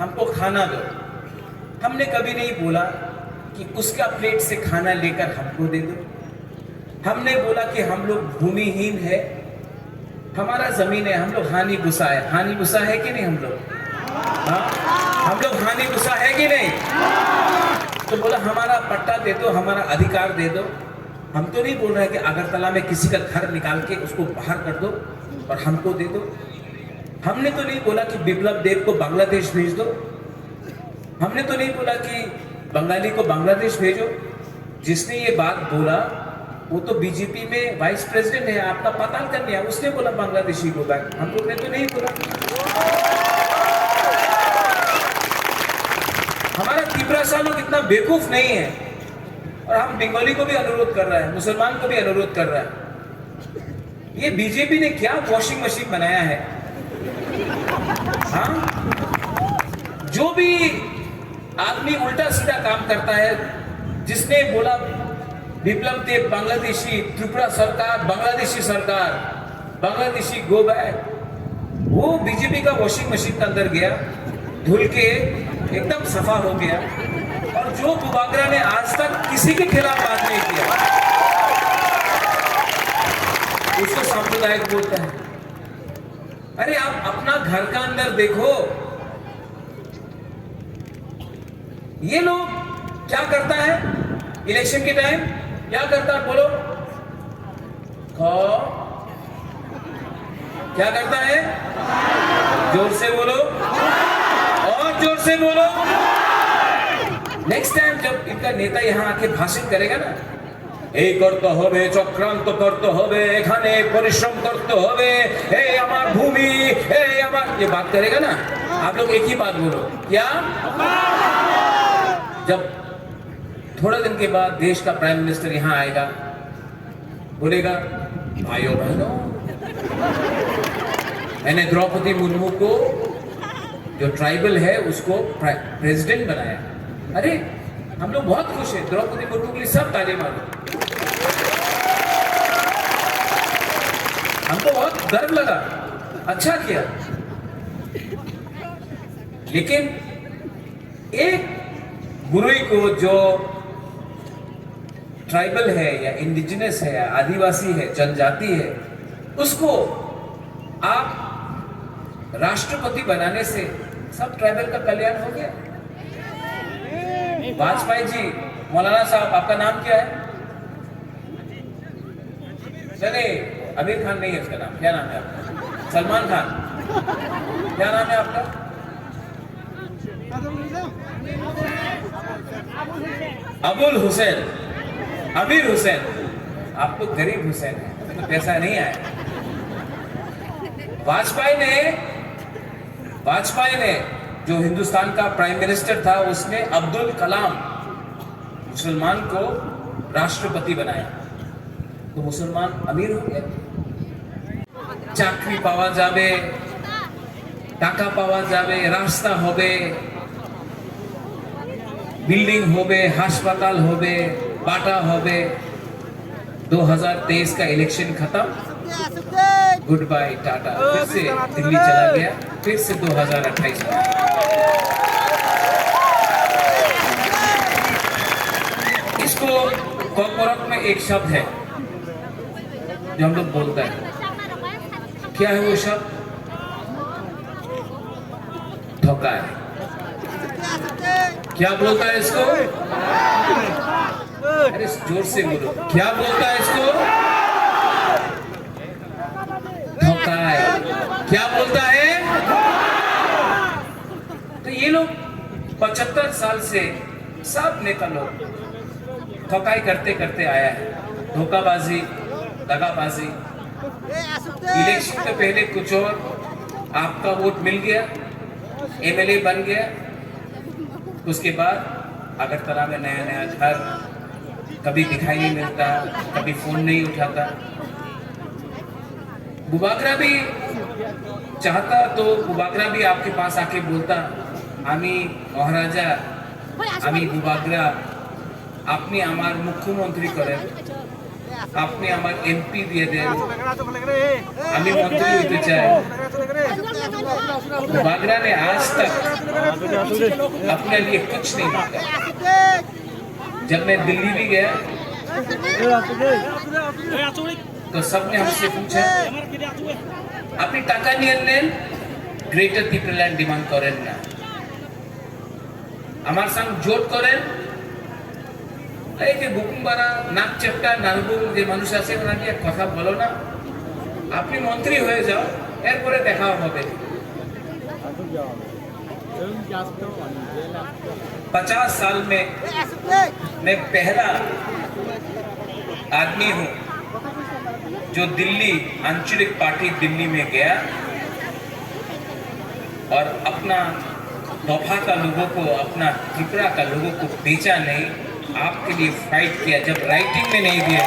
हमको खाना दो। हमने कभी नहीं बोला कि उसका प्लेट से खाना लेकर हमको दे दो। हमने बोला कि हम लोग भूमिहीन है, हमारा जमीन है, हम लोग हानि भूसा है। हानि भूसा है कि नहीं हम लोग? हाँ, हम लोग हानि भूसा है कि नहीं? तो बोला हमारा पट्टा दे दो, हमारा अधिकार दे दो। हम तो नहीं बोल रहे कि अगरतला में किसी का घर निकाल के उसको बाहर कर दो और हमको दे दो। हमने तो नहीं बोला कि बिप्लब देब को बांग्लादेश भेज दो। हमने तो नहीं बोला कि बंगाली को बांग्लादेश भेजो। जिसने ये बात बोला वो तो बीजेपी में वाइस प्रेसिडेंट है, आपका पताल कन्या, उसने बोला बांग्लादेशी को बैक। हम लोग ने तो नहीं बोला। हमारा त्रिपुरा सा लोग इतना बेवकूफ नहीं है। और हम बंगाली को भी अनुरोध कर रहा है, मुसलमान को भी अनुरोध कर रहा है, ये बीजेपी ने क्या वॉशिंग मशीन बनाया है? हाँ, जो भी आदमी उल्टा सीधा काम करता है, जिसने बोला बिप्लब देब बांग्लादेशी, त्रिपुरा सरकार बांग्लादेशी सरकार, बांग्लादेशी गो बैक, वो बीजेपी का वॉशिंग मशीन के अंदर गया, धुल के एकदम सफा हो गया। और जो बुबागरा ने आज तक किसी के खिलाफ बात नहीं किया, उसको सांप्रदायिक बोलता है। अरे आप अपना घर का अंदर देखो, ये लोग क्या करता है इलेक्शन के टाइम? क्या करता है बोलो? क्या करता है? जोर से बोलो, और जोर से बोलो। नेक्स्ट टाइम जब इनका नेता यहाँ आके भाषण करेगा ना, এই করতে হবে, চক্রান্ত করতে হবে, এখানে পরিশ্রম করতে হবে, এই আমার ভূমি, এই আমার, ये बात करेगा ना, आप लोग एक ही बात बोलो, क्या? जब थोड़ा दिन के बाद देश का प्राइम मिनिस्टर यहाँ आएगा, बोलेगा भाइयों बहनों, मैंने द्रौपदी मुर्मू को, जो ट्राइबल है, उसको प्रेसिडेंट बनाया। अरे हम लोग बहुत खुश हैं, द्रौपदी मुर्मू के लिए सब ताली मारो। हमको बहुत गर्व लगा, अच्छा किया। लेकिन एक गुरुई को, जो ट्राइबल है या इंडिजिनस है या आदिवासी है, जनजाति है, उसको आप राष्ट्रपति बनाने से सब ट्राइबल का कल्याण हो गया। वाजपेयी जी, मौलाना साहब, आपका नाम क्या है? चले, आमिर खान नहीं है उसका नाम, क्या नाम है आपका? सलमान खान, क्या नाम है आपका? अबुल हुसैन, अमीर हुसैन। आप तो गरीब हुसैन है, तो पैसा नहीं आया। वाजपेयी ने जो हिंदुस्तान का प्राइम मिनिस्टर था, उसने अब्दुल कलाम, मुसलमान को राष्ट्रपति बनाया, तो मुसलमान अमीर हो गया। চাকরি পাওয়া যাবে, টাকা পাওয়া যাবে, রাস্তা হবে, बिल्डिंग होबे, अस्पताल होबे, बाटा होबे। 2023 का इलेक्शन खत्म, गुड बाय टाटा, फिर से दिल्ली चला गया, फिर से 2028 में। इसको कॉर्पोरेट में एक शब्द है जो हम लोग बोलता है, क्या है वो शब्द? धोखा है। क्या बोलता है इसको? अरे जोर से बोलो, क्या बोलता है इसको? धोखा है। क्या बोलता है? तो ये लोग 75 साल से सब नेता लोग धोखाई करते करते आया है, धोखाबाजी, दगाबाजी। इलेक्शन के पहले कुछ और, आपका वोट मिल गया, एमएलए बन गया, उसके बाद अगरतला में नया नया घर, कभी दिखाई नहीं मिलता, कभी फोन नहीं उठाता। बुबागरा भी चाहता तो बुबागरा भी आपके पास आके बोलता, आमी महाराजा, आमी बुबागरा, আপনি আমার মুখ্যমন্ত্রী করেন, আপনি আমার এমপি দিয়ে দেন, আমি মন্ত্রী হতে চাই। बागरा ने आज तक अपने लिए कुछ नहीं मांगा। जब मैं दिल्ली भी गया तो सबने हमसे पूछा আপনি টাকা নিয়ে নেন, গ্রেটার পিপলল্যান্ড ডিমান্ড করেন না, আমার সঙ্গে জোট করেন। এই যে বুকুমবাড়া নাক চেপটা নারগুল যে মানুষ আছে ওনাকে এক কথা বলো না, আপনি মন্ত্রী হয়ে যাও, এরপরে দেখা হবে। 50 साल में मैं पहला आदमी हूं जो दिल्ली आंचलिक पार्टी दिल्ली में गया और अपना दोफा का लोगों को, अपना त्रिपुरा का लोगों को बेचा नहीं, आपके लिए फाइट किया जब राइटिंग में नहीं दिया।